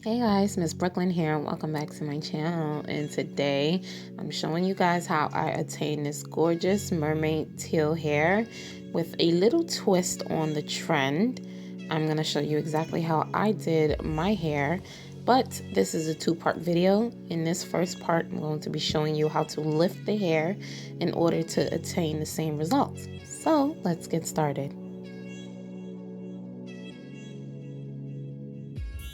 Hey guys, Miss Brooklyn here, and welcome back to my channel. And today I'm showing you guys how I attain this gorgeous mermaid teal hair with a little twist on the trend. I'm going to show you exactly how I did my hair, but this is a two-part video. In this first part, I'm going to be showing you how to lift the hair in order to attain the same results. So let's get started.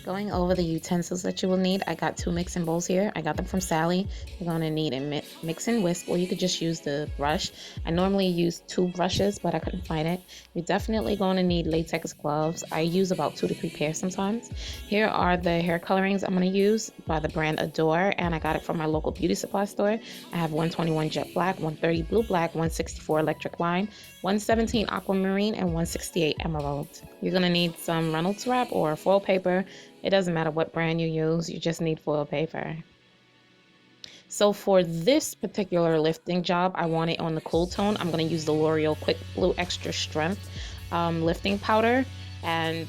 Going over the utensils that you will need, I got two mixing bowls here. I got them from Sally. You're going to need a mixing whisk, or you could just use the brush. I normally use two brushes, but I couldn't find it. You're definitely going to need latex gloves. I use about 2 to 3 pairs sometimes. Here are the hair colorings I'm going to use by the brand Adore, and I got it from my local beauty supply store. I have 121 jet black, 130 blue black, 164 electric lime, 117 aquamarine, and 168 emerald. You're going to need some Reynolds wrap or foil paper. It doesn't matter what brand you use, you just need foil paper. So for this particular lifting job, I want it on the cool tone. I'm going to use the L'Oreal Quick Blue Extra Strength lifting powder. And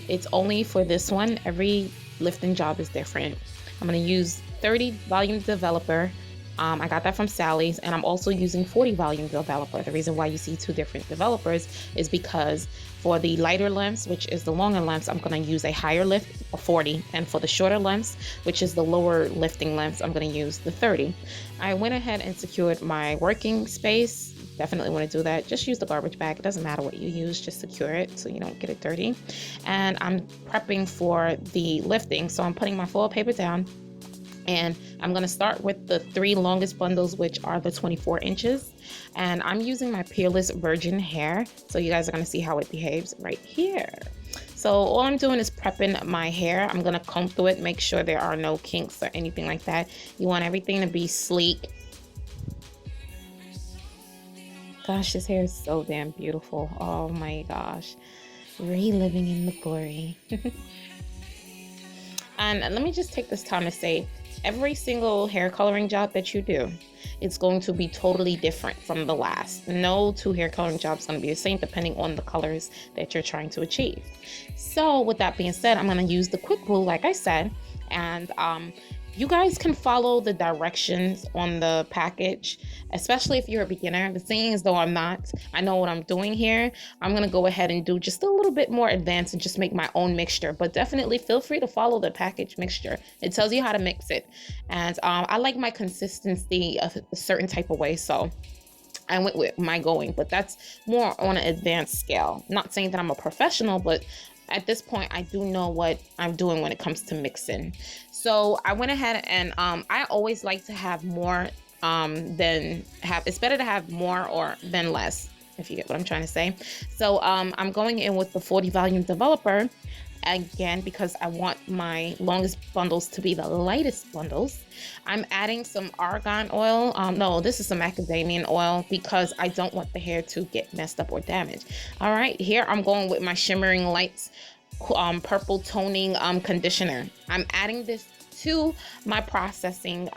it's only for this one. Every lifting job is different. I'm going to use 30 volume developer. I got that from Sally's, and I'm also using 40 volume developer. The reason why you see two different developers is because for the lighter lengths, which is the longer lengths, I'm going to use a higher lift, a 40, and for the shorter lengths, which is the lower lifting lengths, I'm going to use the 30. I went ahead and secured my working space. Definitely want to do that. Just use the garbage bag. It doesn't matter what you use, just secure it so you don't get it dirty. And I'm prepping for the lifting, so I'm putting my foil paper down. And I'm going to start with the 3 longest bundles, which are the 24 inches. And I'm using my Peerless Virgin hair. So you guys are going to see how it behaves right here. So all I'm doing is prepping my hair. I'm going to comb through it, make sure there are no kinks or anything like that. You want everything to be sleek. Gosh, this hair is so damn beautiful. Oh my gosh. Reliving in the glory. And let me just take this time to say, every single hair coloring job that you do, it's going to be totally different from the last. No two hair coloring jobs going to be the same depending on the colors that you're trying to achieve. So with that being said, I'm going to use the quick glue like I said, and you guys can follow the directions on the package, especially if you're a beginner. The thing is, though, I'm not. I know what I'm doing here. I'm going to go ahead and do just a little bit more advanced and just make my own mixture. But definitely feel free to follow the package mixture. It tells you how to mix it. And I like my consistency a certain type of way. So I went with my going. But that's more on an advanced scale. Not saying that I'm a professional, but at this point, I do know what I'm doing when it comes to mixing. So I went ahead and I always like to have more it's better to have more or than less, if you get what I'm trying to say. So I'm going in with the 40 volume developer again because I want my longest bundles to be the lightest bundles. I'm adding some argan oil. No, this is some macadamia oil because I don't want the hair to get messed up or damaged. All right, here I'm going with my Shimmering Lights purple toning conditioner. I'm adding this to my processing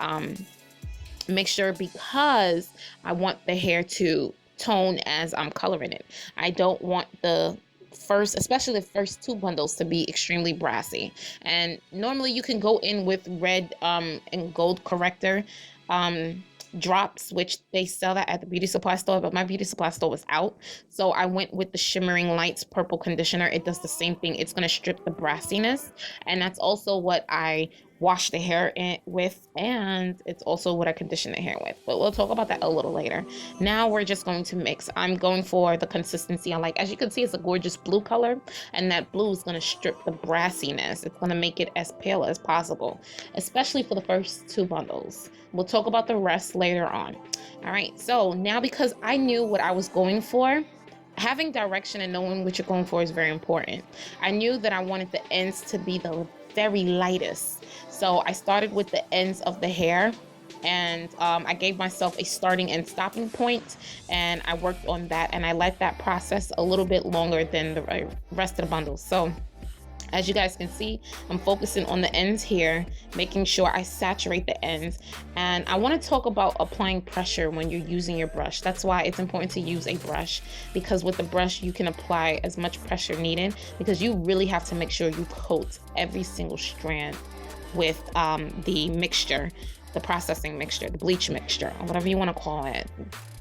mixture because I want the hair to tone as I'm coloring it. I don't want the first, especially the first 2 bundles, to be extremely brassy. And normally you can go in with red and gold corrector drops, which they sell that at the beauty supply store, but my beauty supply store was out, so I went with the Shimmering Lights purple conditioner. It does the same thing. It's going to strip the brassiness, and that's also what I wash the hair with, and it's also what I condition the hair with, but we'll talk about that a little later. Now we're just going to mix. I'm going for the consistency I like. As you can see, it's a gorgeous blue color, and that blue is going to strip the brassiness. It's going to make it as pale as possible, especially for the first 2 bundles. We'll talk about the rest later on. All right, so now because I knew what I was going for, having direction and knowing what you're going for is very important. I knew that I wanted the ends to be the very lightest, so I started with the ends of the hair, and I gave myself a starting and stopping point, and I worked on that, and I let that process a little bit longer than the rest of the bundles. So As you guys can see, I'm focusing on the ends here, making sure I saturate the ends. And I want to talk about applying pressure when you're using your brush. That's why it's important to use a brush, because with the brush, you can apply as much pressure needed, because you really have to make sure you coat every single strand with the mixture, the processing mixture, the bleach mixture, or whatever you want to call it.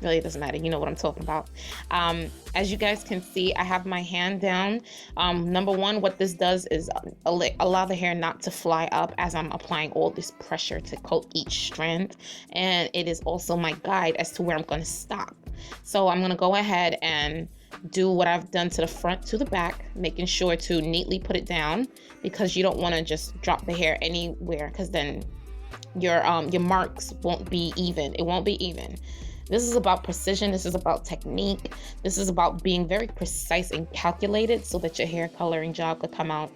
Really doesn't matter. You know what I'm talking about. As you guys can see, I have my hand down. Number one, what this does is allow the hair not to fly up as I'm applying all this pressure to coat each strand. And it is also my guide as to where I'm going to stop. So I'm going to go ahead and do what I've done to the front to the back, making sure to neatly put it down, because you don't want to just drop the hair anywhere, because then your marks won't be even. It won't be even. This is about precision. This is about technique. This is about being very precise and calculated so that your hair coloring job could come out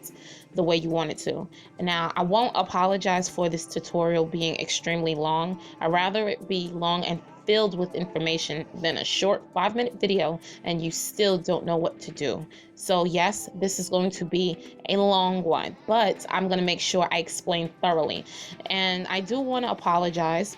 the way you want it to. Now, I won't apologize for this tutorial being extremely long. I'd rather it be long and filled with information than a short 5-minute video and you still don't know what to do. So yes, this is going to be a long one, but I'm going to make sure I explain thoroughly. And I do want to apologize.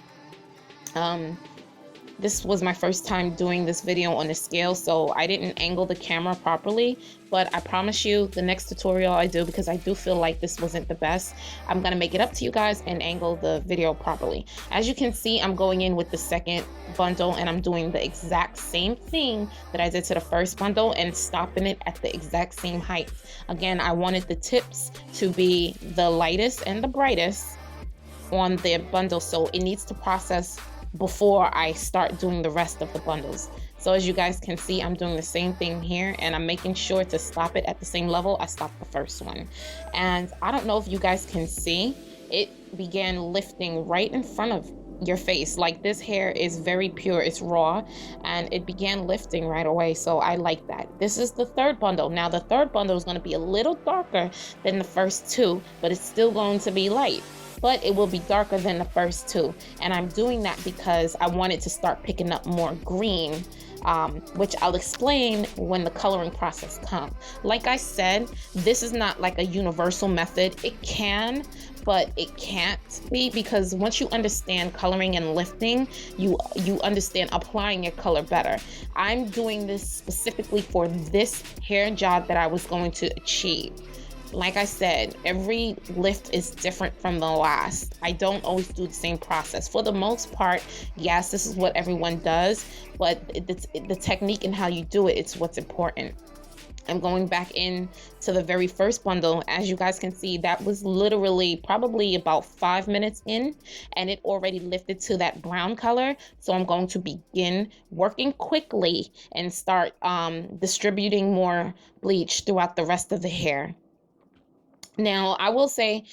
This was my first time doing this video on the scale, so I didn't angle the camera properly, but I promise you the next tutorial I do, because I do feel like this wasn't the best, I'm gonna make it up to you guys and angle the video properly. As you can see, I'm going in with the second bundle and I'm doing the exact same thing that I did to the first bundle and stopping it at the exact same height. Again, I wanted the tips to be the lightest and the brightest on the bundle, so it needs to process before I start doing the rest of the bundles. So as you guys can see, I'm doing the same thing here, and I'm making sure to stop it at the same level I stopped the first one. And I don't know if you guys can see, it began lifting right in front of your face. Like, this hair is very pure, it's raw, and it began lifting right away. So I like that. This is the third bundle. Now the third bundle is going to be a little darker than the first two, but it's still going to be light, but it will be darker than the first two. And I'm doing that because I wanted to start picking up more green, which I'll explain when the coloring process comes. Like I said, this is not like a universal method. It can, but it can't be, because once you understand coloring and lifting, you understand applying your color better. I'm doing this specifically for this hair job that I was going to achieve. Like I said, every lift is different from the last. I don't always do the same process. For the most part, yes, this is what everyone does, but the technique and how you do it, it's what's important. I'm going back in to the very first bundle. As you guys can see, that was literally probably about 5 minutes in, and it already lifted to that brown color. So I'm going to begin working quickly and start distributing more bleach throughout the rest of the hair. Now, I will say,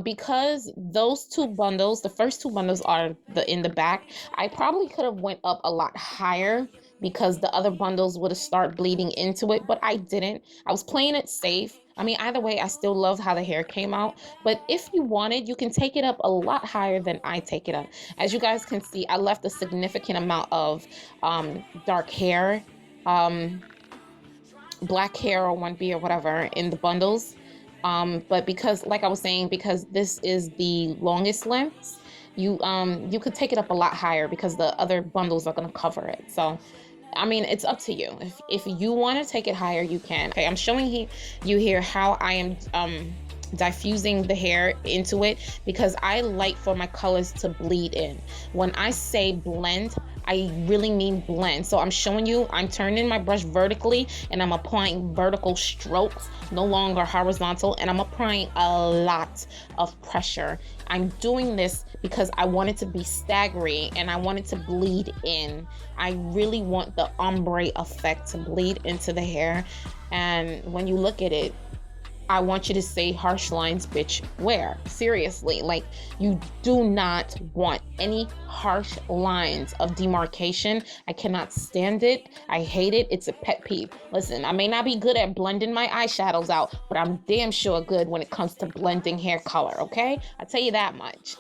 because those two bundles, the first two bundles are in the back, I probably could have went up a lot higher, because the other bundles would have started bleeding into it, but I didn't. I was playing it safe. I mean, either way, I still love how the hair came out, but if you wanted, you can take it up a lot higher than I take it up. As you guys can see, I left a significant amount of dark hair, black hair or 1B or whatever in the bundles. But because, like I was saying, because this is the longest length, you could take it up a lot higher, because the other bundles are going to cover it. So, I mean, it's up to you. If you want to take it higher, you can. Okay, I'm showing you here how I am diffusing the hair into it, because I like for my colors to bleed in. When I say blend, I really mean blend. So I'm showing you, I'm turning my brush vertically and I'm applying vertical strokes, no longer horizontal, and I'm applying a lot of pressure. I'm doing this because I want it to be staggery and I want it to bleed in. I really want the ombre effect to bleed into the hair. And when you look at it, I want you to say harsh lines, bitch, where? Seriously, like, you do not want any harsh lines of demarcation. I cannot stand it. I hate it. It's a pet peeve. Listen, I may not be good at blending my eyeshadows out, but I'm damn sure good when it comes to blending hair color, okay? I'll tell you that much.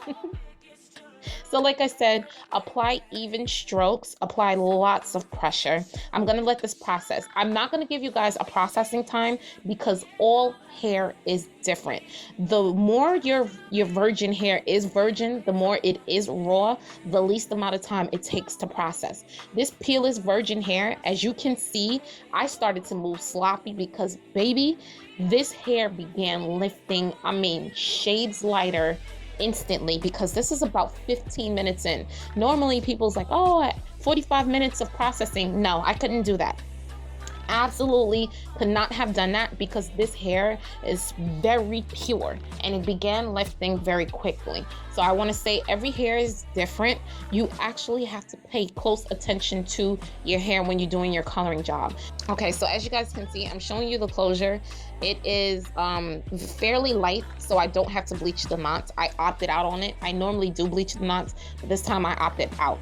So like I said, apply even strokes, apply lots of pressure. I'm gonna let this process. I'm not gonna give you guys a processing time because all hair is different. The more your virgin hair is virgin, the more it is raw, the least amount of time it takes to process. This peel is virgin hair. As you can see, I started to move sloppy because baby, this hair began lifting, I mean, shades lighter instantly, because this is about 15 minutes in. Normally people's like, oh, 45 minutes of processing. No, I couldn't do that. Absolutely could not have done that because this hair is very pure and it began lifting very quickly. So I want to say every hair is different. You actually have to pay close attention to your hair when you're doing your coloring job. Okay, so as you guys can see, I'm showing you the closure. It is fairly light, so I don't have to bleach the knots. I opted out on it. I normally do bleach the knots, but this time I opted out.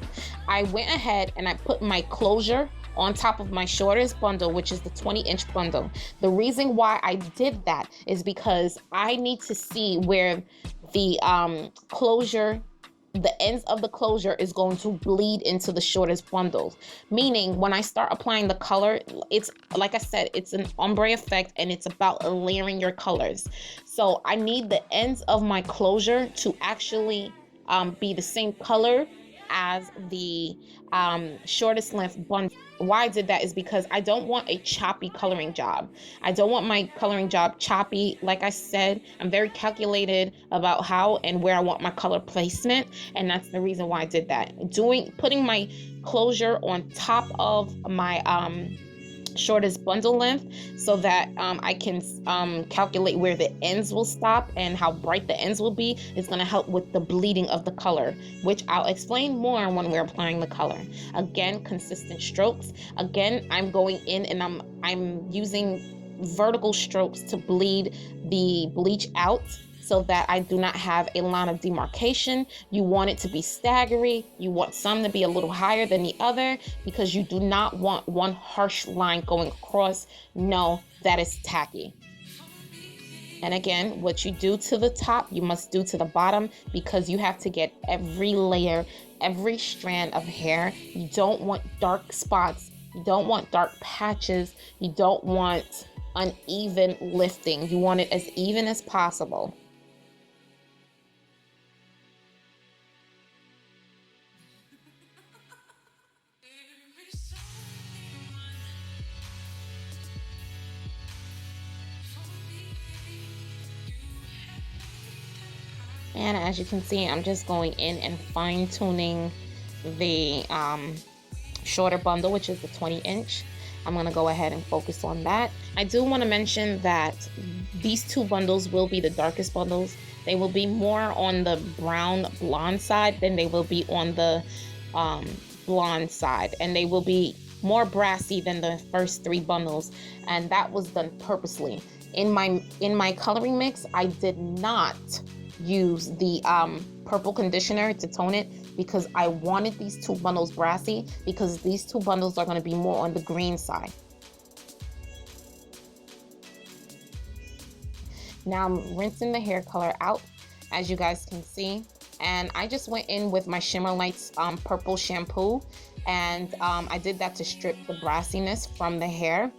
I went ahead and I put my closure on top of my shortest bundle, which is the 20-inch bundle. The reason why I did that is because I need to see where the closure, the ends of the closure is going to bleed into the shortest bundles. Meaning when I start applying the color, it's like I said, it's an ombre effect and it's about layering your colors. So I need the ends of my closure to actually be the same color as the shortest length bundle. Why I did that is because I don't want a choppy coloring job. I don't want my coloring job choppy. Like I said, I'm very calculated about how and where I want my color placement, and that's the reason why I did that. Putting my closure on top of my shortest bundle length so that I can calculate where the ends will stop and how bright the ends will be is going to help with the bleeding of the color, which I'll explain more when we're applying the color. Again, consistent strokes. Again, I'm going in and I'm using vertical strokes to bleed the bleach out so that I do not have a line of demarcation. You want it to be staggery. You want some to be a little higher than the other because you do not want one harsh line going across. No, that is tacky. And again, what you do to the top, you must do to the bottom because you have to get every layer, every strand of hair. You don't want dark spots. You don't want dark patches. You don't want uneven lifting. You want it as even as possible. And as you can see, I'm just going in and fine tuning the shorter bundle, which is the 20-inch. I'm going to go ahead and focus on that. I do want to mention that these two bundles will be the darkest bundles. They will be more on the brown blonde side than they will be on the blonde side, and they will be more brassy than the first three bundles, and that was done purposely. In my coloring mix, I did not use the purple conditioner to tone it because I wanted these two bundles brassy, because these two bundles are going to be more on the green side. Now I'm rinsing the hair color out, as you guys can see, and I just went in with my Shimmer Lights purple shampoo, and I did that to strip the brassiness from the hair.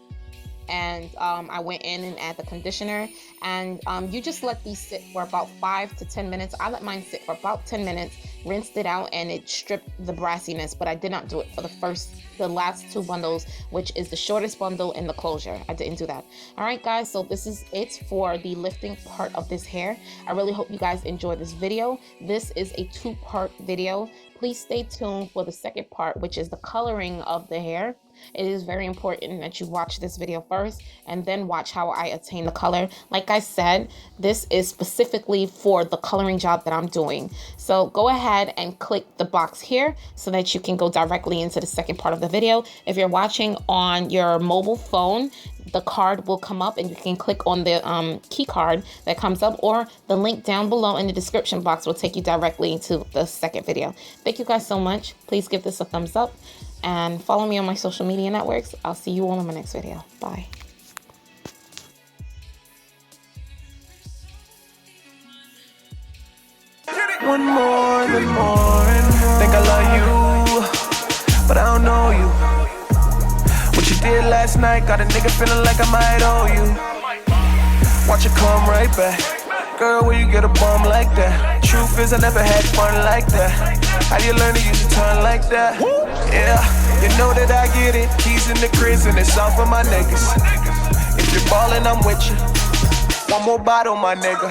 And I went in and add the conditioner, and you just let these sit for about 5 to 10 minutes. I let mine sit for about 10 minutes, rinsed it out, and it stripped the brassiness, but I did not do it for the last two bundles, which is the shortest bundle and the closure. I didn't do that. All right, guys, so this is it for the lifting part of this hair. I really hope you guys enjoyed this video. This is a 2-part video. Please stay tuned for the second part, which is the coloring of the hair. It is very important that you watch this video first and then watch how I attain the color. Like I said, this is specifically for the coloring job that I'm doing. So go ahead and click the box here so that you can go directly into the second part of the video. If you're watching on your mobile phone, the card will come up and you can click on the key card that comes up, or the link down below in the description box will take you directly to the second video. Thank you guys so much. Please give this a thumbs up and follow me on my social media networks. I'll see you all in my next video. Bye. Get it! One more and more and more. Think I love you, but I don't know you. What you did last night got a nigga feeling like I might owe you. Watch it come right back. Girl, where you get a bum like that? Truth is I never had fun like that. How do you learn to use your tongue like that? Yeah, you know that I get it. Keys in the cribs and it's all for my niggas. If you're ballin', I'm with you. One more bottle, my nigga.